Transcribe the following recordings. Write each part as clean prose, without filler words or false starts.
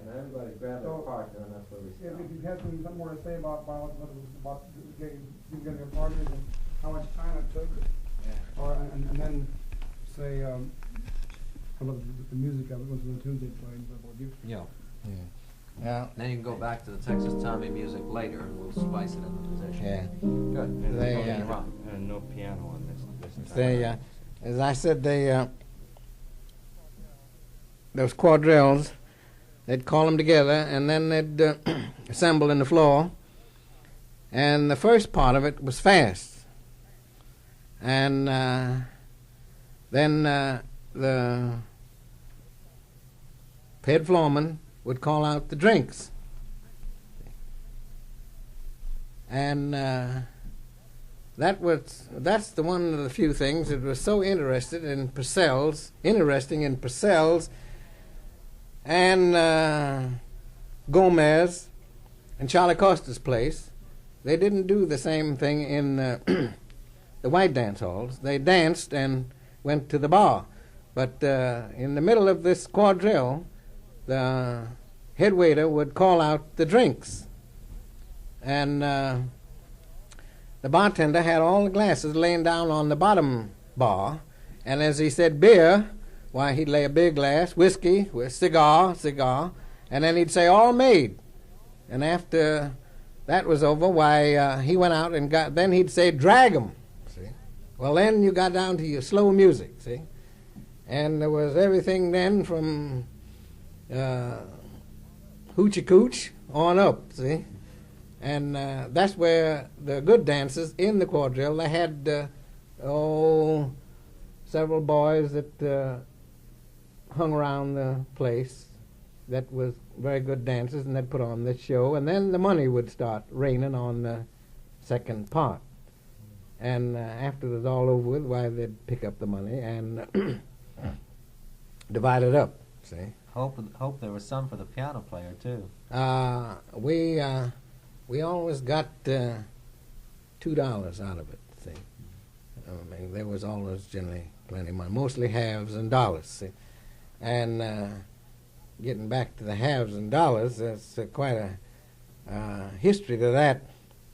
and everybody grabbed their partner, and that's where we stopped. If you had something more to say about getting your partners and how much time it took, or and then say about the music of it, was the tunes they played, what you. Yeah. Yeah. Then you can go back to the Texas Tommy music later, and we'll spice it in the position. Yeah. Good. They, And no piano on this time. They, as I said, they those quadrilles, they'd call them together, and then they'd assemble in the floor. And the first part of it was fast, and then the head floorman would call out the drinks, and that's the one of the few things that was so interesting in Purcell's and Gomez and Charlie Costa's place. They didn't do the same thing in the white dance halls. They danced and went to the bar, but in the middle of this quadrille, the head waiter would call out the drinks, and the bartender had all the glasses laying down on the bottom bar, and as he said beer, why, he'd lay a big glass, whiskey, with cigar, and then he'd say all made, and after that was over, why, he went out and then he'd say drag 'em, see. Well, then you got down to your slow music, see, and there was everything then from hoochie cooch on up, see, and that's where the good dancers in the quadrille, they had several boys that hung around the place that was very good dancers, and they'd put on this show, and then the money would start raining on the second part, and after it was all over with, why, they'd pick up the money and divide it up, see. Hope there was some for the piano player too. We always got $2 out of it. See, I mean, there was always generally plenty of money, mostly halves and dollars. See, and getting back to the halves and dollars, there's quite a history to that.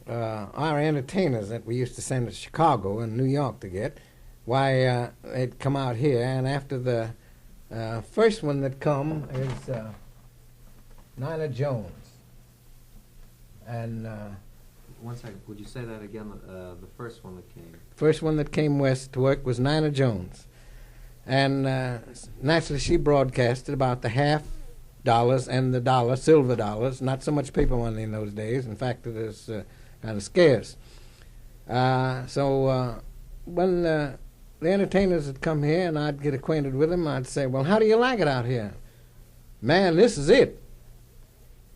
Our entertainers that we used to send to Chicago and New York to get, why, they'd come out here, and after the first one that come is Nina Jones. And 1 second, would you say that again? The first one that came. First one that came west to work was Nina Jones, and naturally she broadcasted about the $half and the dollar, silver dollars. Not so much paper money in those days. In fact, it is kind of scarce. So when the entertainers would come here and I'd get acquainted with them, I'd say, well, how do you like it out here? Man, this is it.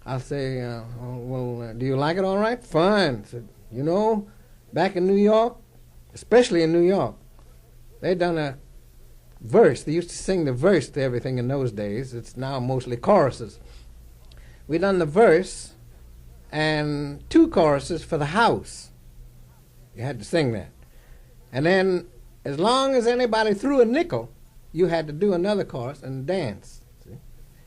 I'll say, do you like it all right? Fine. Said, you know, back in New York, especially in New York, they done a verse. They used to sing the verse to everything in those days. It's now mostly choruses. We done the verse and 2 choruses for the house. You had to sing that. And then as long as anybody threw a nickel, you had to do another chorus and dance. See?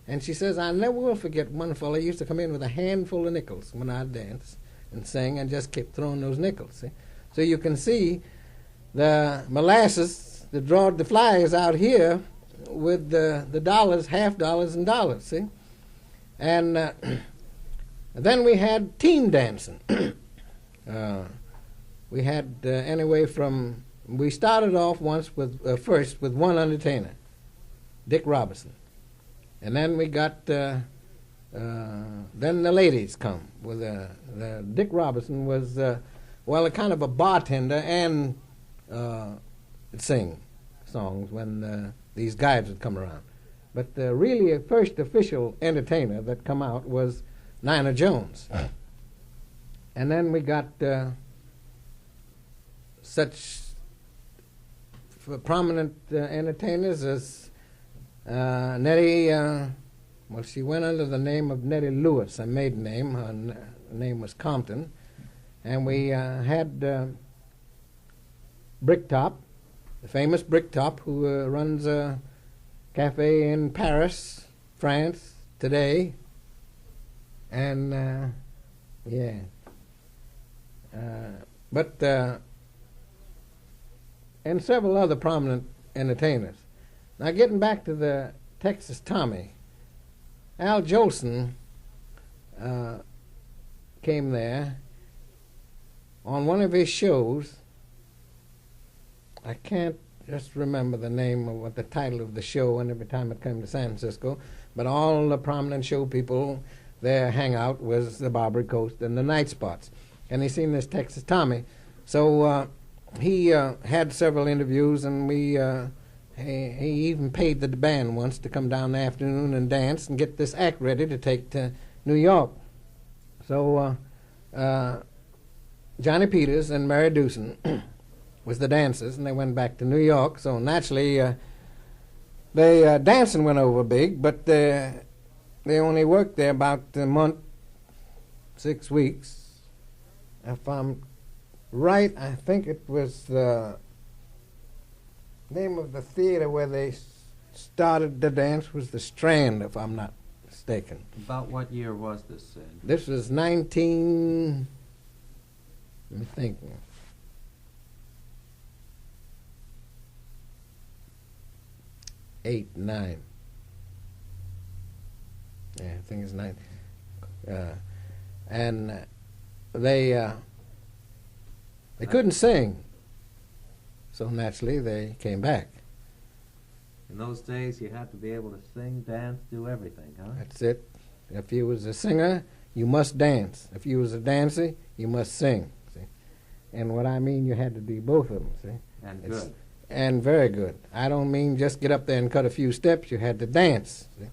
And she says, I never will forget one fellow used to come in with a handful of nickels when I'd dance and sing and just kept throwing those nickels. See? So you can see the molasses that drawed the flies out here with the dollars, half dollars and dollars, see? And then we had team dancing. We had anyway from, we started off once with, first with one entertainer, Dick Robertson. And then we got, then the ladies come. With Dick Robertson was, well, a kind of a bartender and sing songs when these guys would come around. But really a first official entertainer that come out was Nina Jones. And then we got such prominent entertainers as Nettie, well, she went under the name of Nettie Lewis, a maiden name. Her name was Compton. And we had Bricktop, the famous Bricktop, who runs a cafe in Paris, France, today, And yeah. But and several other prominent entertainers. Now, getting back to the Texas Tommy, Al Jolson came there on one of his shows. I can't just remember the name of what the title of the show, and every time it came to San Francisco, but all the prominent show people, their hangout was the Barbary Coast and the Night Spots. And he seen this Texas Tommy. So he had several interviews, and he even paid the band once to come down in the afternoon and dance and get this act ready to take to New York. So Johnny Peters and Mary Dewson was the dancers, and they went back to New York. So naturally, they dancing went over big, but they only worked there about a month, 6 weeks. If I'm right, I think it was the name of the theater where they started the dance was the Strand, if I'm not mistaken. About what year was this, Sid? This was let me think. 8, 9. Yeah, I think it's 9. And they couldn't sing, so naturally they came back. In those days, you had to be able to sing, dance, do everything, huh? That's it. If you was a singer, you must dance. If you was a dancer, you must sing. See? And what I mean, you had to do both of them. See? And good. And very good. I don't mean just get up there and cut a few steps. You had to dance. See?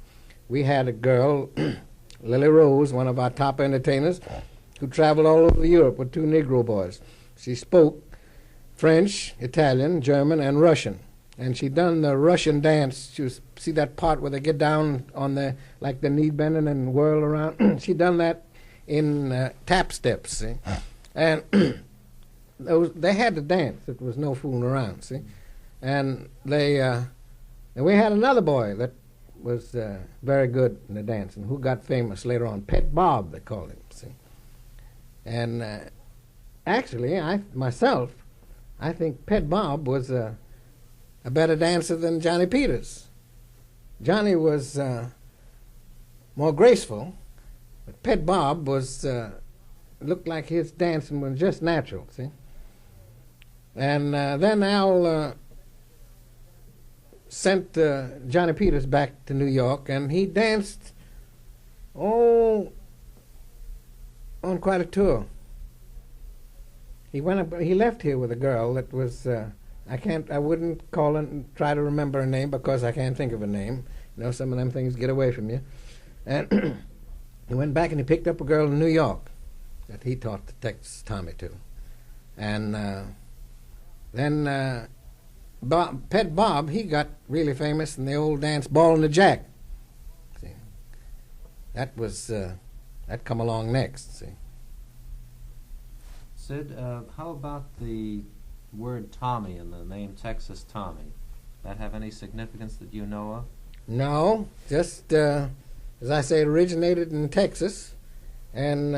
We had a girl, Lily Rose, one of our top entertainers, who traveled all over Europe with 2 Negro boys. She spoke French, Italian, German, and Russian. And she done the Russian dance. She was, see that part where they get down on the, like the knee bending and whirl around? She done that in tap steps, see? And they had to dance. It was no fooling around, see? And and we had another boy that was very good in the dancing, who got famous later on. Pet Bob, they called him, see? And actually, I think Pet Bob was a better dancer than Johnny Peters. Johnny was more graceful, but Pet Bob was looked like his dancing was just natural, see? And then Al sent Johnny Peters back to New York, and he danced on quite a tour. He went up, he left here with a girl that was I wouldn't call and try to remember her name because I can't think of her name. You know, some of them things get away from you. And he went back and he picked up a girl in New York that he taught the Texas Tommy to. And then Pet Bob, he got really famous in the old dance Ball and the Jack. See, that was that come along next. See. Sid, how about the word Tommy and the name Texas Tommy? That have any significance that you know of? No, just as I say, it originated in Texas, and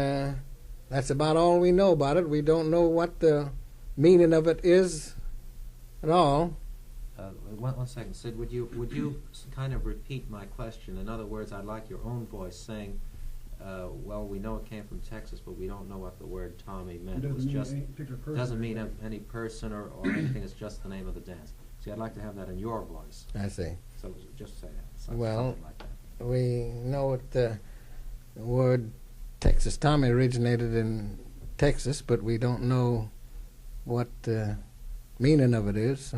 that's about all we know about it. We don't know what the meaning of it is at all. One second, Sid. Would you kind of repeat my question? In other words, I'd like your own voice saying, "Well, we know it came from Texas, but we don't know what the word Tommy meant." It was just doesn't mean any person or anything. It's just the name of the dance. See, I'd like to have that in your voice. I see. So just say that. Well, something like that. We know that the word Texas Tommy originated in Texas, but we don't know what the meaning of it is.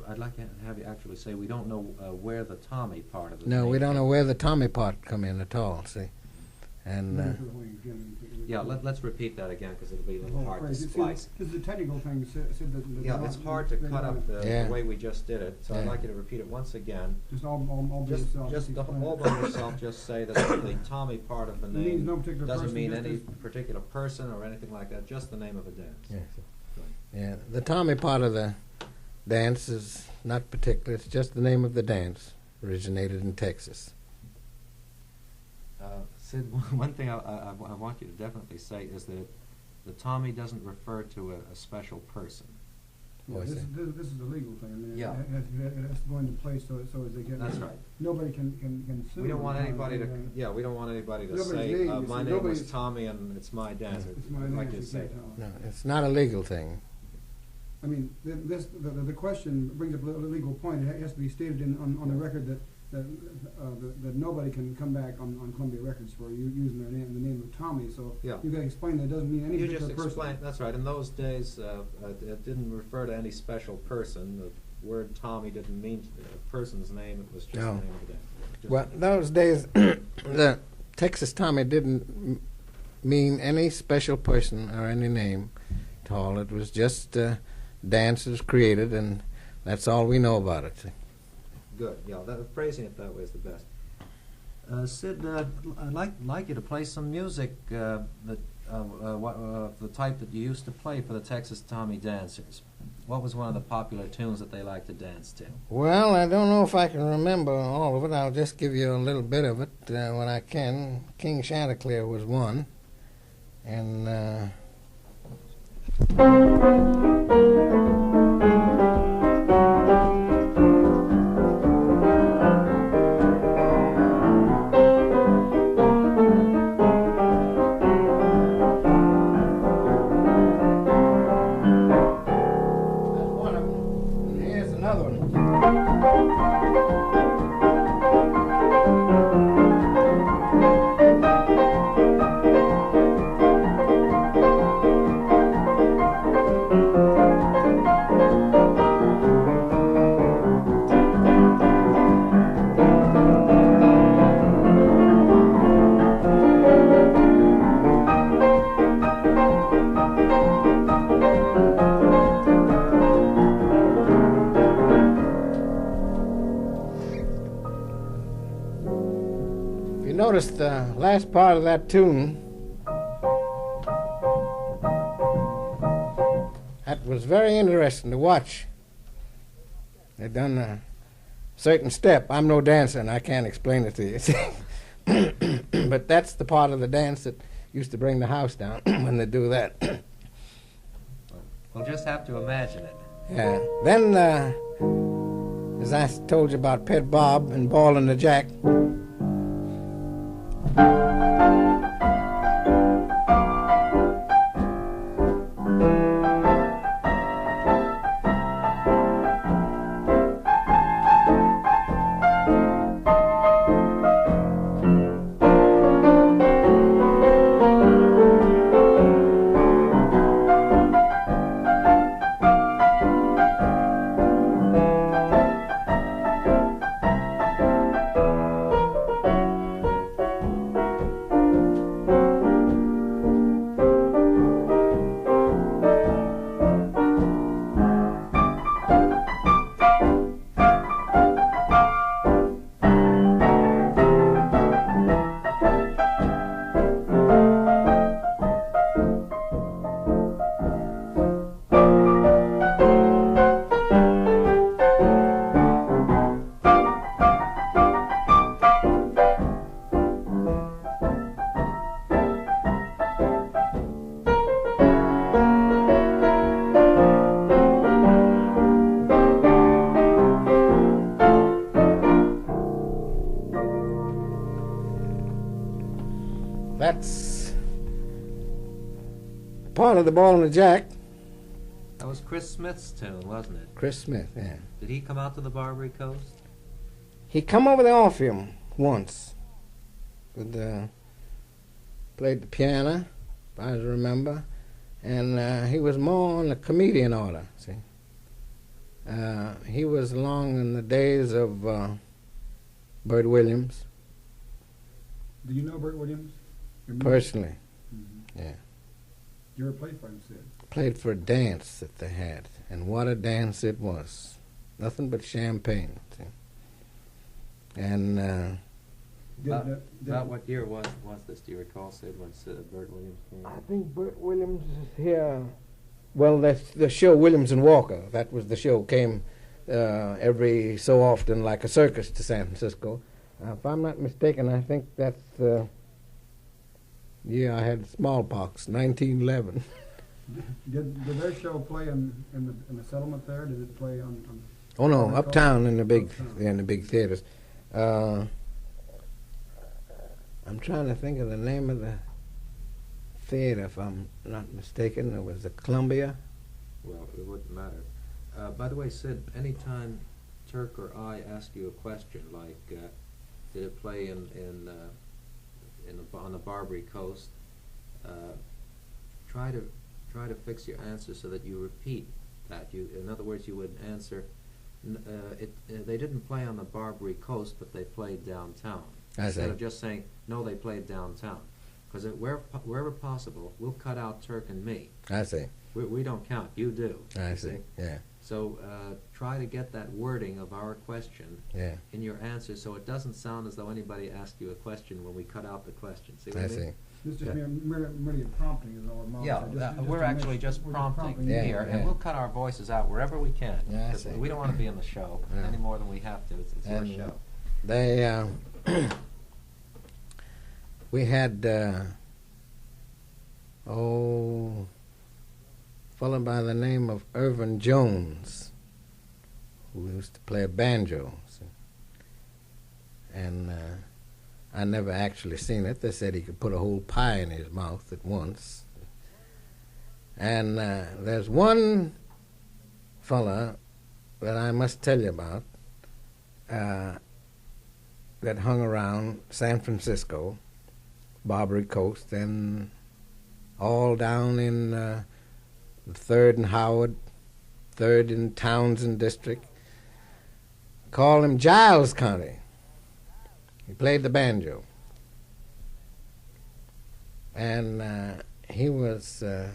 I'd like to have you actually say we don't know where the Tommy part of it. No, we don't know where the Tommy part come in at all. See, and yeah, let's repeat that again because it'll be a little hard to splice. This is a technical thing. Yeah, it's hard to cut up the way we just did it. So Yeah. I'd like you to repeat it once again. Just all by yourself. All by yourself. Just say that the Tommy part of the It means name no particular doesn't person, mean just any as- particular person or anything like that. Just the name of a dance. yeah, Good. yeah, the Tommy part of the dance is not particular. It's just the name of the dance, originated in Texas. Sid, one thing I want you to definitely say is that the Tommy doesn't refer to a special person. Yeah, I this see. is a legal thing. I mean, Yeah. it has to go into place so as they get. That's right. Nobody can sue. We don't want them. anybody to, yeah, we don't want anybody to Nobody's say, name, you my see, name was nobody's- Tommy and it's my dance. It's my Like dance, you you say can't that. tell. No, it's not a legal thing. I mean, the question brings up a legal point. It has to be stated on the record that nobody can come back on Columbia Records for using the name of Tommy. So Yeah. you got to explain that it doesn't mean any You particular just person. explained, that's right, in those days, it didn't refer to any special person. The word Tommy didn't mean a person's name, it was just the No. name of the dance. Just- Well, those days, the Texas Tommy didn't mean any special person or any name at all. It was just dance was created, and that's all we know about it. Good, yeah, phrasing it that way is the best. Sid, I'd like you to play some music the type that you used to play for the Texas Tommy dancers. What was one of the popular tunes that they liked to dance to? Well, I don't know if I can remember all of it. I'll just give you a little bit of it when I can. King Chanticleer was one, and that's one of them. And here's another one. If you notice the last part of that tune, that was very interesting to watch. They done a certain step. I'm no dancer, and I can't explain it to you. see. But that's the part of the dance that used to bring the house down when they do that. We'll just have to imagine it. Yeah. Then, as I told you about Pet Bob and Ball and the Jack, that's part of the Ball and the Jack. That was Chris Smith's tune, wasn't it? Chris Smith, yeah. Did he come out to the Barbary Coast? He come over the Orpheum once. With played the piano, if I remember, and he was more on the comedian order. See, he was along in the days of Bert Williams, Do you know Bert Williams? Your music? personally. Mhm. Yeah, You ever played for him, Sid? played for a dance that they had, and what a dance it was! Nothing but champagne. See? And About what year was this? Do you recall, Sid, when Bert Williams came? I think Bert Williams is here. Well, that's the show Williams and Walker. That was the show. Came every so often, like a circus, to San Francisco, If I'm not mistaken, I think that's the year I had smallpox, 1911. Did their show play in the settlement there? Did it play on Oh no, uptown in the big Uptown. theaters. I'm trying to think of the name of the theater. If I'm not mistaken, it was the Columbia. Well, it wouldn't matter. By the way, Sid, anytime Turk or I ask you a question like, did it play on the Barbary Coast? Try to fix your answer so that you repeat that. In other words, you would answer. They didn't play on the Barbary Coast, but they played downtown. Instead of just saying no, they played downtown, because wherever possible, we'll cut out Turk and me. I see. We don't count. You do. I see. Yeah. So try to get that wording of our question in your answer, so it doesn't sound as though anybody asked you a question when we cut out the question. See what I mean? See. This is just merely a prompting is all it amounts to. We're actually just prompting here, and we'll cut our voices out wherever we can. Yeah, I 'Cause see. we don't want to be in the show any more than we have to. It's our And, show. They we had fellow by the name of Irvin Jones, who used to play a banjo. See? And I never actually seen it. They said he could put a whole pie in his mouth at once. And there's one fella that I must tell you about that hung around San Francisco, Barbary Coast, and all down in the 3rd and Howard, 3rd and Townsend District. Called him Giles County. He played the banjo. And he was a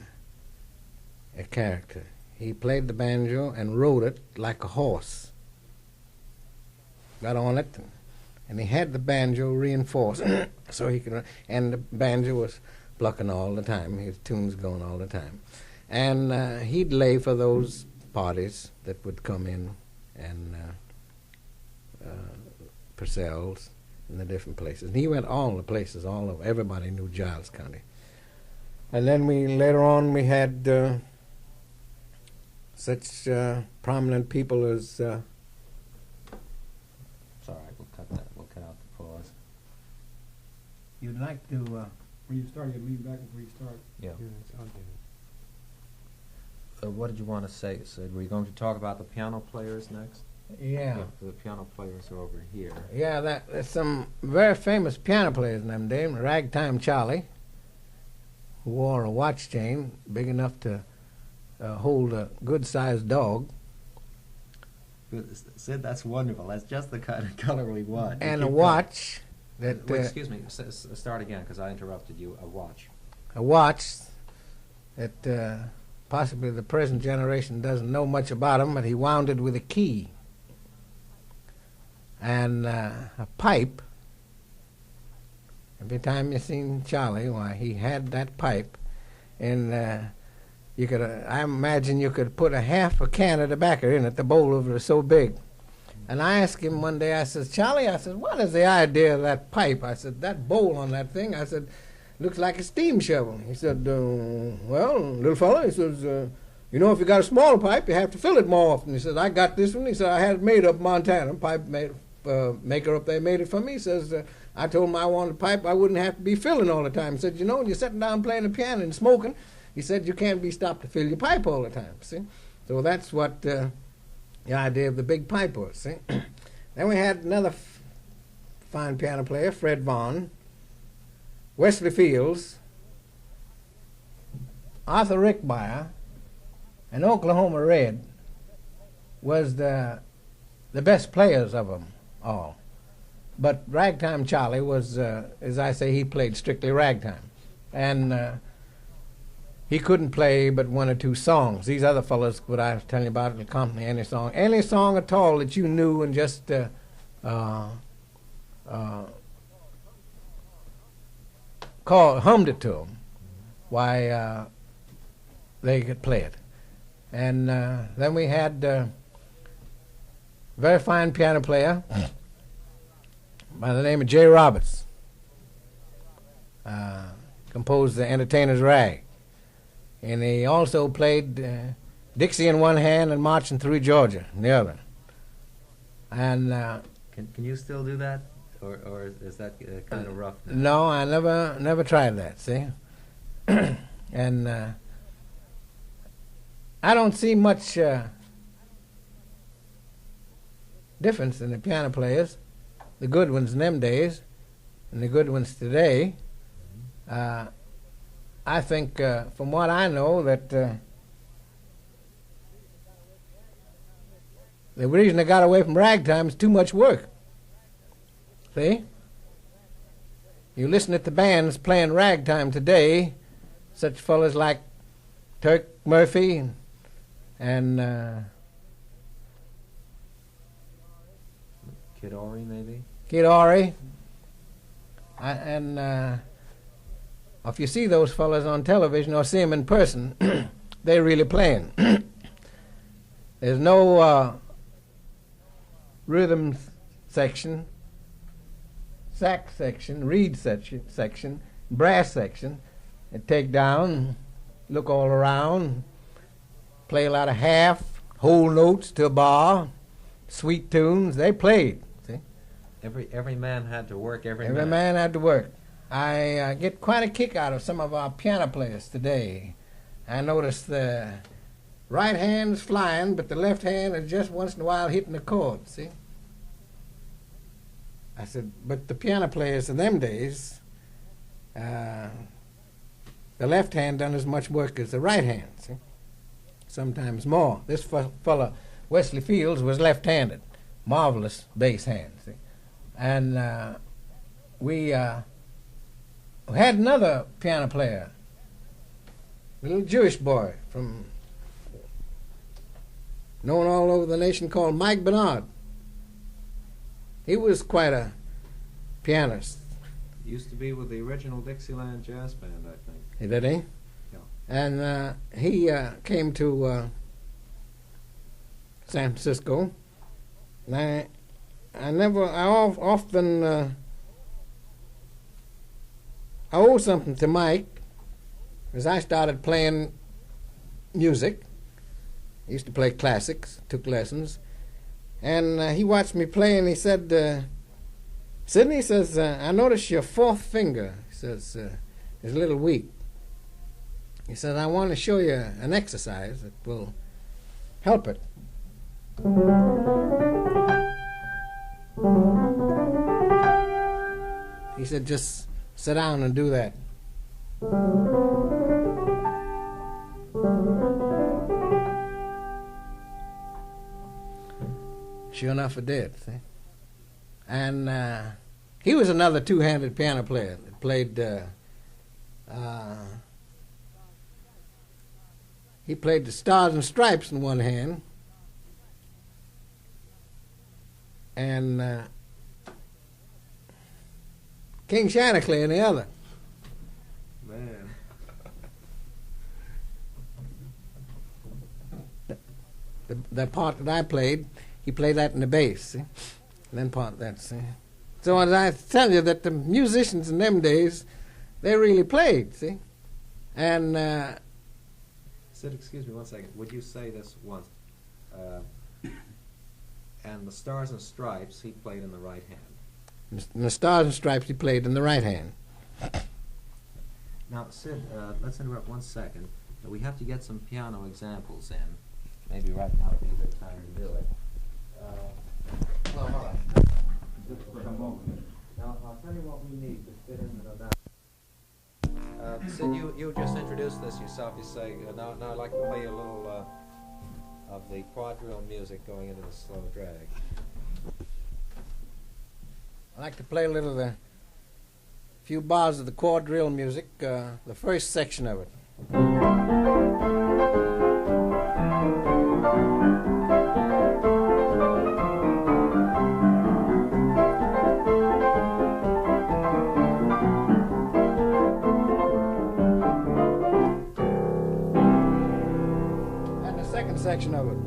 character. He played the banjo and rode it like a horse. Got on it, and he had the banjo reinforced so he could, and the banjo was plucking all the time. His tunes going all the time. And he'd lay for those parties that would come in, and Purcell's in the different places. And he went all the places, all over. Everybody knew Giles County. And then later on we had such prominent people as It's all right. We'll cut that. We'll cut out the pause. You'd like to, when you start, you lean back before you start. Yeah. What did you want to say, Sid? Were you going to talk about the piano players next? yeah. The piano players are over here. Yeah, there's some very famous piano players in them days. Ragtime Charlie, who wore a watch chain big enough to hold a good-sized dog, Sid, that's wonderful. That's just the kind of color we want. and You a keep watch that going. Wait, excuse me. Start again, because I interrupted you. A watch. that possibly the present generation doesn't know much about him, but he wound it with a key. And a pipe. Every time you seen Charlie, why, he had that pipe. And you could, I imagine you could put a half a can of tobacco in it. The bowl of it was so big. And I asked him one day, I said, Charlie, I said, what is the idea of that pipe? I said, that bowl on that thing, I said, looks like a steam shovel. He said, well, little fella, he says, you know, if you got a smaller pipe, you have to fill it more often. He said, I got this one. He said, I had it made up in Montana. Pipe maker up there made it for me. He says, I told him I wanted a pipe I wouldn't have to be filling all the time. He said, you know, when you're sitting down playing the piano and smoking, he said, you can't be stopped to fill your pipe all the time, see? So that's what the idea of the big pipe was, see? Then we had another fine piano player, Fred Vaughan, Wesley Fields, Arthur Rickmeyer, and Oklahoma Red was the best players of them all. But Ragtime Charlie was, as I say, he played strictly ragtime. And he couldn't play but one or two songs. These other fellows, what I was telling you about, would accompany any song at all that you knew, and just hummed it to them. Why, they could play it. And then we had a very fine piano player by the name of J. Roberts. Composed the Entertainer's Rag. And he also played Dixie in one hand and Marching Through Georgia in the other. And Can you still do that, or is that kind of rough now? no, I never tried that. See, and I don't see much difference in the piano players, the good ones in them days, and the good ones today. I think, from what I know, that the reason they got away from ragtime is too much work. See? You listen at the bands playing ragtime today, such fellas like Turk Murphy and Kid Ory, maybe? Kid Ory. If you see those fellas on television or see them in person, they're really playing. There's no rhythm section, sax section, reed section, brass section. They take down, look all around, play a lot of half, whole notes to a bar, sweet tunes. They played. See? Every man had to work every Every minute. man had to work. I get quite a kick out of some of our piano players today. I notice the right hand's flying, but the left hand is just once in a while hitting the chord, see? I said, but the piano players in them days, the left hand done as much work as the right hand, see? Sometimes more. This fella, Wesley Fields, was left-handed. Marvelous bass hand, see? And we had another piano player, a little Jewish boy from known all over the nation, called Mike Bernard. He was quite a pianist. Used to be with the original Dixieland Jazz Band, I think. Did he? Yeah. And he came to San Francisco. And I often I owe something to Mike, as I started playing music. I used to play classics, took lessons, and he watched me play, and he said, Sidney, he says, I noticed your fourth finger, he says, is a little weak. He said, I want to show you an exercise that will help it. He said, just sit down and do that. Sure enough, it did. See? And he was another two-handed piano player that played. He played the Stars and Stripes in one hand, and King Chanticleer in the other. Man. The part that I played, he played that in the bass, see? And then part that, see? So as I tell you that the musicians in them days, they really played, see? And Sid, excuse me one second. Would you say this once? And the Stars and Stripes, he played in the right hand. the Stars and Stripes he played in the right hand. Now, Sid, let's interrupt 1 second. We have to get some piano examples in. Maybe right now would be a good time to do it. Well, hold on. Just for a moment. Now, I'll tell you what we need to fit into that. Sid, you just introduced this yourself. You say, now I'd like to play a little of the quadrille music going into the slow drag. I like to play a little of the few bars of the quadrille music, the first section of it. And the second section of it.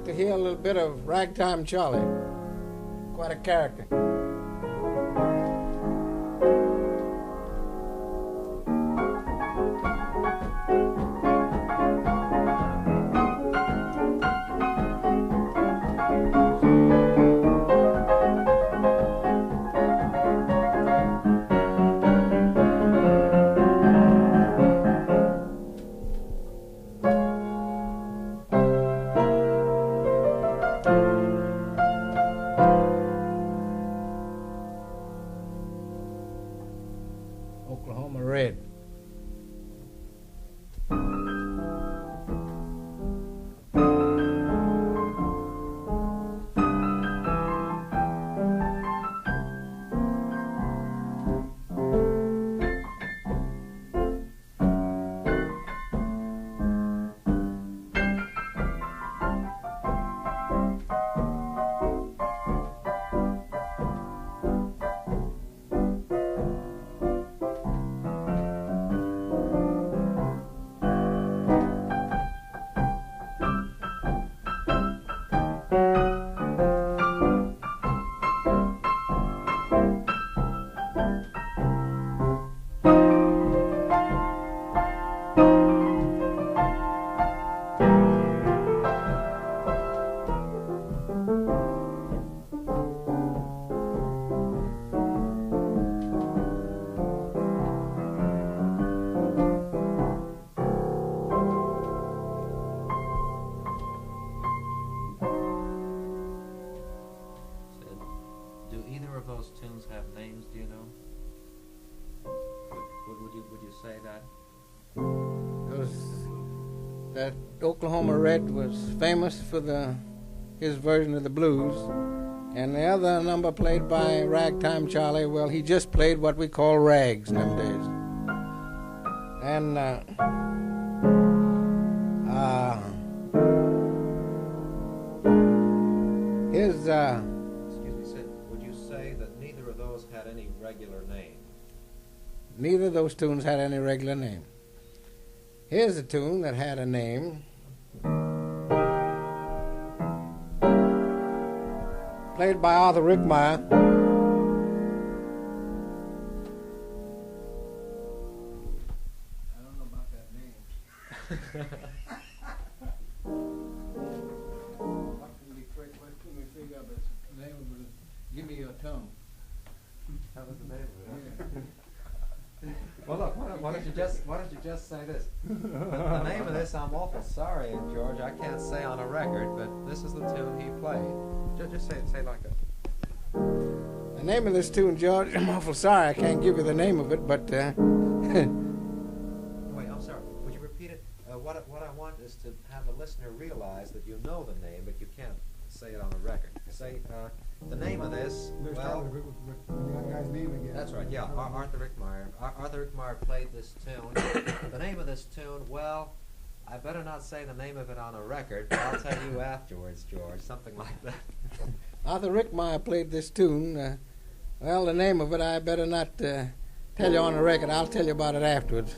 like to hear a little bit of Ragtime Charlie. Quite a character. Oklahoma Red. Sid, do either of those tunes have names, do you know? Would you say that? That Oklahoma Red was famous for his version of the blues, and the other number played by Ragtime Charlie, well, he just played what we call rags in them days. And his Excuse me, Sid, would you say that neither of those had any regular name? neither of those tunes had any regular name. Here's a tune that had a name. Played by Arthur Rickmeyer. I don't know about that name. Give me your tongue. That was the name of it. Well, look, why don't you just say this? The name of this, I'm awful sorry, George, I can't say on a record, but this is the tune he played. Just say it like that. The name of this tune, George, I'm awful sorry I can't give you the name of it, but Wait, I'm sorry. Would you repeat it? What I want is to have the listener realize that you know the name, but you can't say it on a record. Say the name of this. Let's Well, start with the guy's name again. that's right. Yeah, Arthur Rickmeyer. Arthur Rickmeyer played this tune. The name of this tune. Well, I better not say the name of it on a record, but I'll tell you afterwards, George. Something like that. Arthur Rickmeyer played this tune. Well, the name of it I better not tell you on the record. I'll tell you about it afterwards.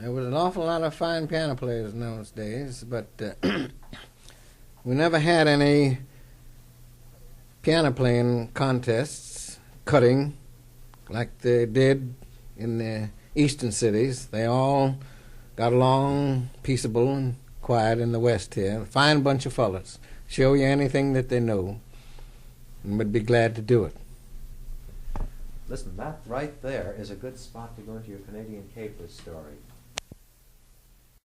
There was an awful lot of fine piano players in those days, but we never had any piano playing contests, cutting, like they did in the eastern cities. They all got along peaceable and quiet in the West here. Fine bunch of fellas. Show you anything that they know, and would be glad to do it. Listen, that right there is a good spot to go into your Canadian Capers story.